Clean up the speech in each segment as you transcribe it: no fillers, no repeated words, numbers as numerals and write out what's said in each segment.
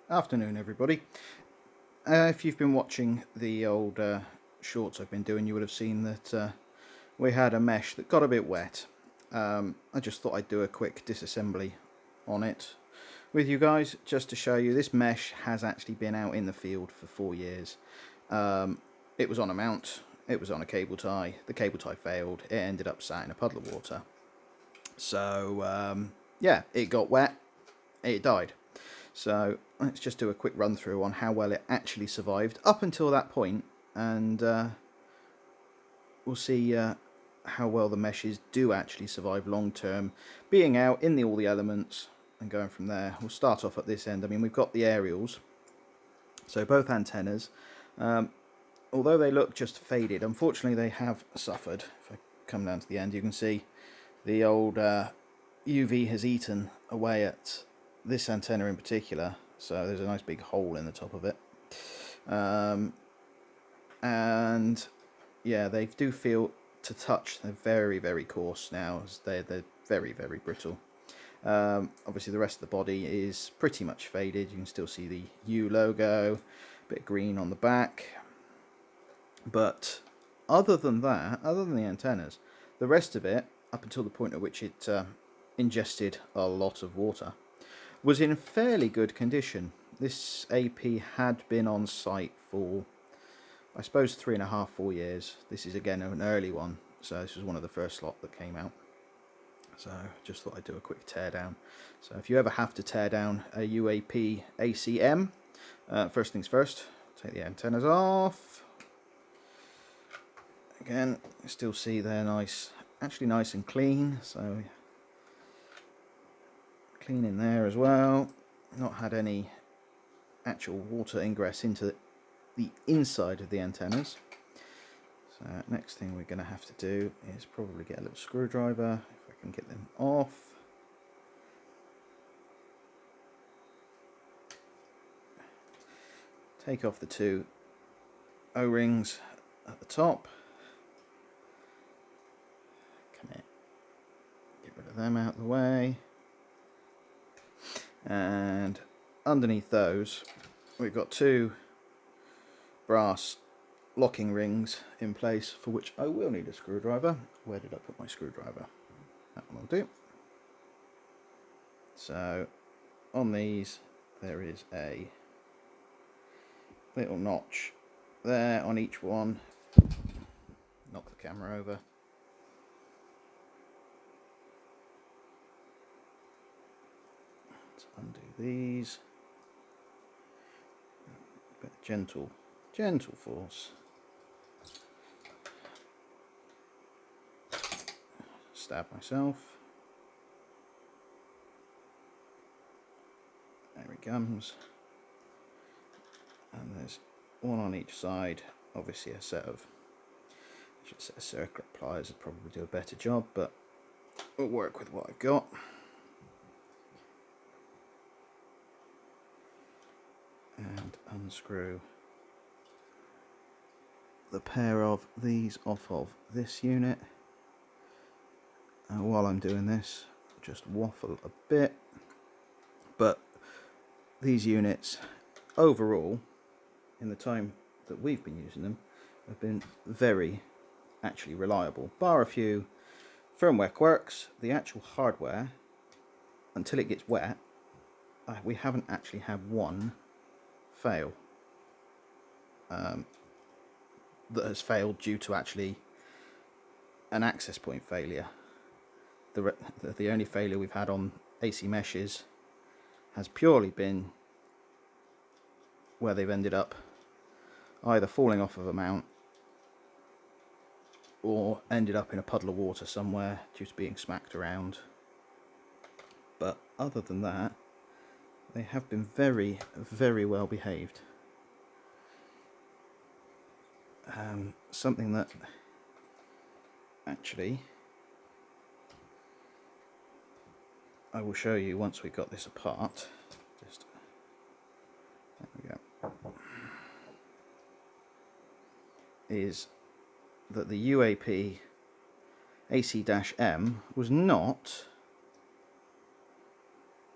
Afternoon, everybody. If you've been watching the old shorts I've been doing, you would have seen that we had a mesh that got a bit wet. I just thought I'd do a quick disassembly on it with you guys, just to show you this mesh has actually been out in the field for 4 years. It was on a mount, it was on a cable tie, the cable tie failed, it ended up sat in a puddle of water. So yeah, it got wet, it died. So let's just do a quick run through on how well it actually survived up until that point, and we'll see how well the meshes do actually survive long term, being out in all the elements and going from there. We'll start off at this end. I mean, we've got the aerials, so both antennas, although they look just faded, unfortunately they have suffered. If I come down to the end, you can see the old UV has eaten away at this antenna in particular, so there's a nice big hole in the top of it, and yeah, they do feel to touch. They're very, very coarse now, as they're very, very brittle. Obviously the rest of the body is pretty much faded. You can still see the U logo, a bit green on the back, but other than that, other than the antennas, the rest of it, up until the point at which it ingested a lot of water, was in fairly good condition. This AP had been on site for, I suppose, 3.5, 4 years. This is again an early one, so this was one of the first lot that came out. So just thought I'd do a quick teardown. So if you ever have to tear down a UAP AC-M, first things first, take the antennas off. Again, you still see they're nice, actually nice and clean, so clean in there as well. Not had any actual water ingress into the inside of the antennas. So next thing we're going to have to do is probably get a little screwdriver, if I can get them off. Take off the two O-rings at the top. Come here. Get rid of them out of the way. And underneath those we've got two brass locking rings in place, for which I will need a screwdriver. Where did I put my screwdriver? That one will do. So on these there is a little notch there on each one. Knock the camera over. Let's undo these. A bit of gentle force. Stab myself. There he comes. And there's one on each side. Obviously a set of circular pliers would probably do a better job, but we'll work with what I've got. And unscrew the pair of these off of this unit. And while I'm doing this, just waffle a bit, but these units overall, in the time that we've been using them, have been very actually reliable, bar a few firmware quirks. The actual hardware, until it gets wet, we haven't actually had one fail that has failed due to actually an access point failure. The only failure we've had on AC meshes has purely been where they've ended up either falling off of a mount or ended up in a puddle of water somewhere due to being smacked around. But other than that, they have been very, very well behaved. Something that actually I will show you once we've got this apart. Just there we go. Is that the UAP AC-M was not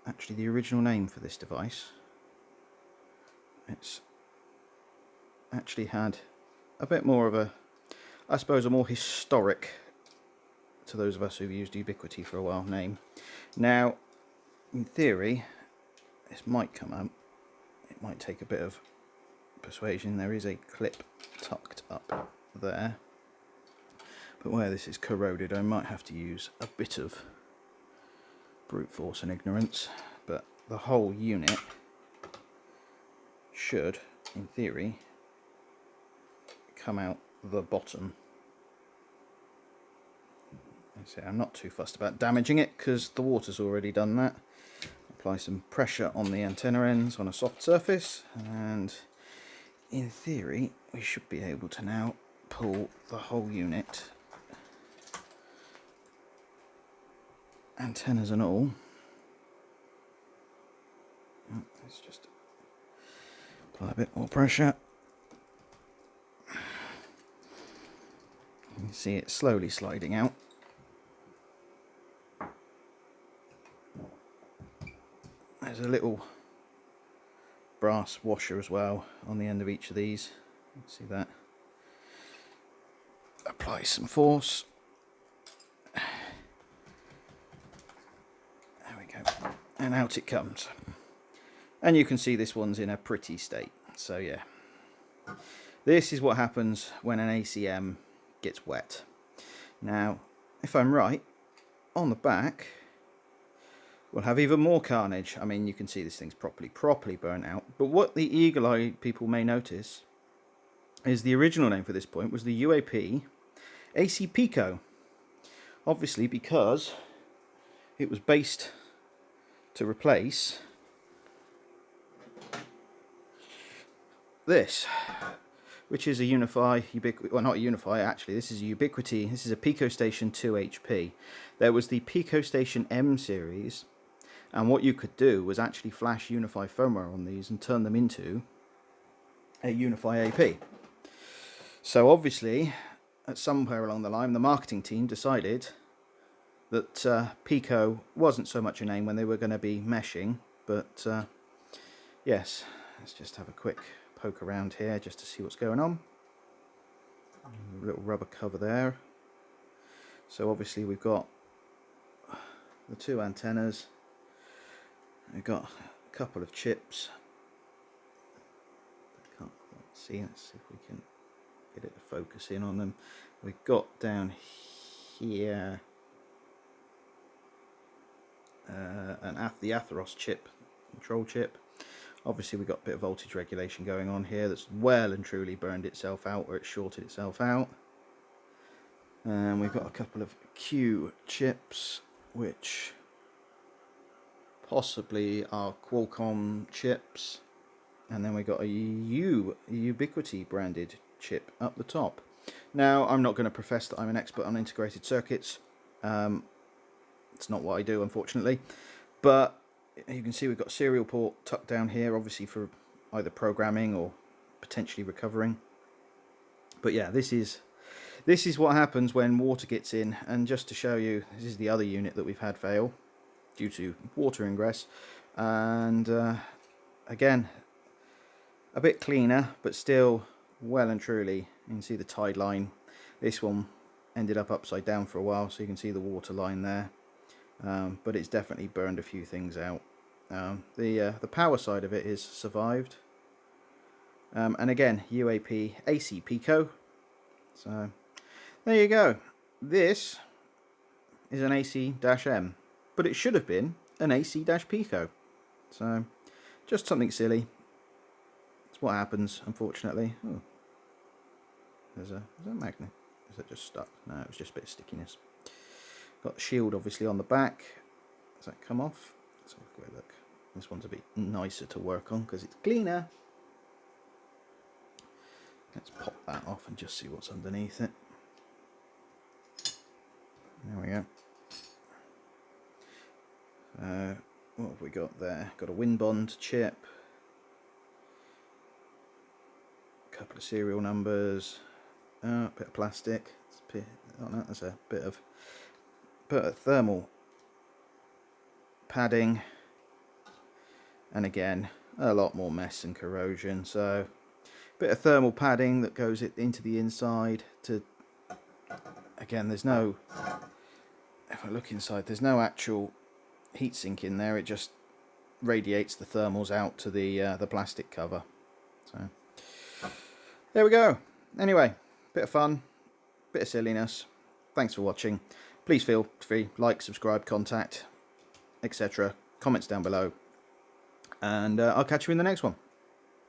actually the original name for this device. It's actually had a bit more of a, I suppose, a more historic, to those of us who've used Ubiquiti for a while, name. Now, in theory, this might come up. It might take a bit of persuasion. There is a clip tucked up there, but where this is corroded, I might have to use a bit of brute force and ignorance. But the whole unit should, in theory, come out the bottom. So I'm not too fussed about damaging it because the water's already done that. Apply some pressure on the antenna ends on a soft surface, and in theory we should be able to now pull the whole unit, antennas and all. Let's just apply a bit more pressure. You can see it slowly sliding out. There's a little brass washer as well on the end of each of these. You can see that. Apply some force. There we go. And out it comes. And you can see this one's in a pretty state. So yeah. This is what happens when an AC-M gets wet. Now, if I'm right, on the back we'll have even more carnage. I mean, you can see this thing's properly burnt out. But what the eagle-eyed people may notice is the original name for this point was the UAP AC-Pico. Obviously because it was based to replace this, which is a Unifi Ubiquiti, well, not a Unifi actually, this is a Ubiquiti, this is a Pico Station 2 HP. There was the Pico Station M series, and what you could do was actually flash Unifi firmware on these and turn them into a Unifi AP. So obviously, at somewhere along the line, the marketing team decided that Pico wasn't so much a name when they were going to be meshing, but yes, let's just have a quick poke around here just to see what's going on. A little rubber cover there. So obviously we've got the two antennas. We've got a couple of chips. Can't quite see. Let's see if we can get it to focus in on them. We've got down here the Atheros chip, control chip. Obviously we've got a bit of voltage regulation going on here that's well and truly burned itself out, or it's shorted itself out. And we've got a couple of Q chips, which possibly are Qualcomm chips. And then we've got a Ubiquiti branded chip up the top. Now, I'm not going to profess that I'm an expert on integrated circuits. It's not what I do, unfortunately. But you can see we've got a serial port tucked down here, obviously for either programming or potentially recovering. But yeah, this is what happens when water gets in. And just to show you, this is the other unit that we've had fail due to water ingress. And again, a bit cleaner, but still well and truly, you can see the tide line. This one ended up upside down for a while, so you can see the water line there. But it's definitely burned a few things out. The power side of it is survived. And again, UAP AC-Pico. So there you go. This is an AC-M, but it should have been an AC-Pico. So just something silly. It's what happens, unfortunately. Oh, is that a magnet? Is it just stuck? No, it was just a bit of stickiness. Got the shield obviously on the back. Does that come off? Let's have a quick look. This one's a bit nicer to work on because it's cleaner. Let's pop that off and just see what's underneath it. There we go. What have we got there? Got a Winbond chip. A couple of serial numbers. A bit of plastic. Oh no, that's a bit of thermal padding. And again, a lot more mess and corrosion. So a bit of thermal padding that goes into the inside to, again, there's no, if I look inside, there's no actual heatsink in there. It just radiates the thermals out to the plastic cover. So there we go. Anyway, bit of fun, bit of silliness. Thanks for watching. Please feel free, like, subscribe, contact, etc. Comments down below, and I'll catch you in the next one.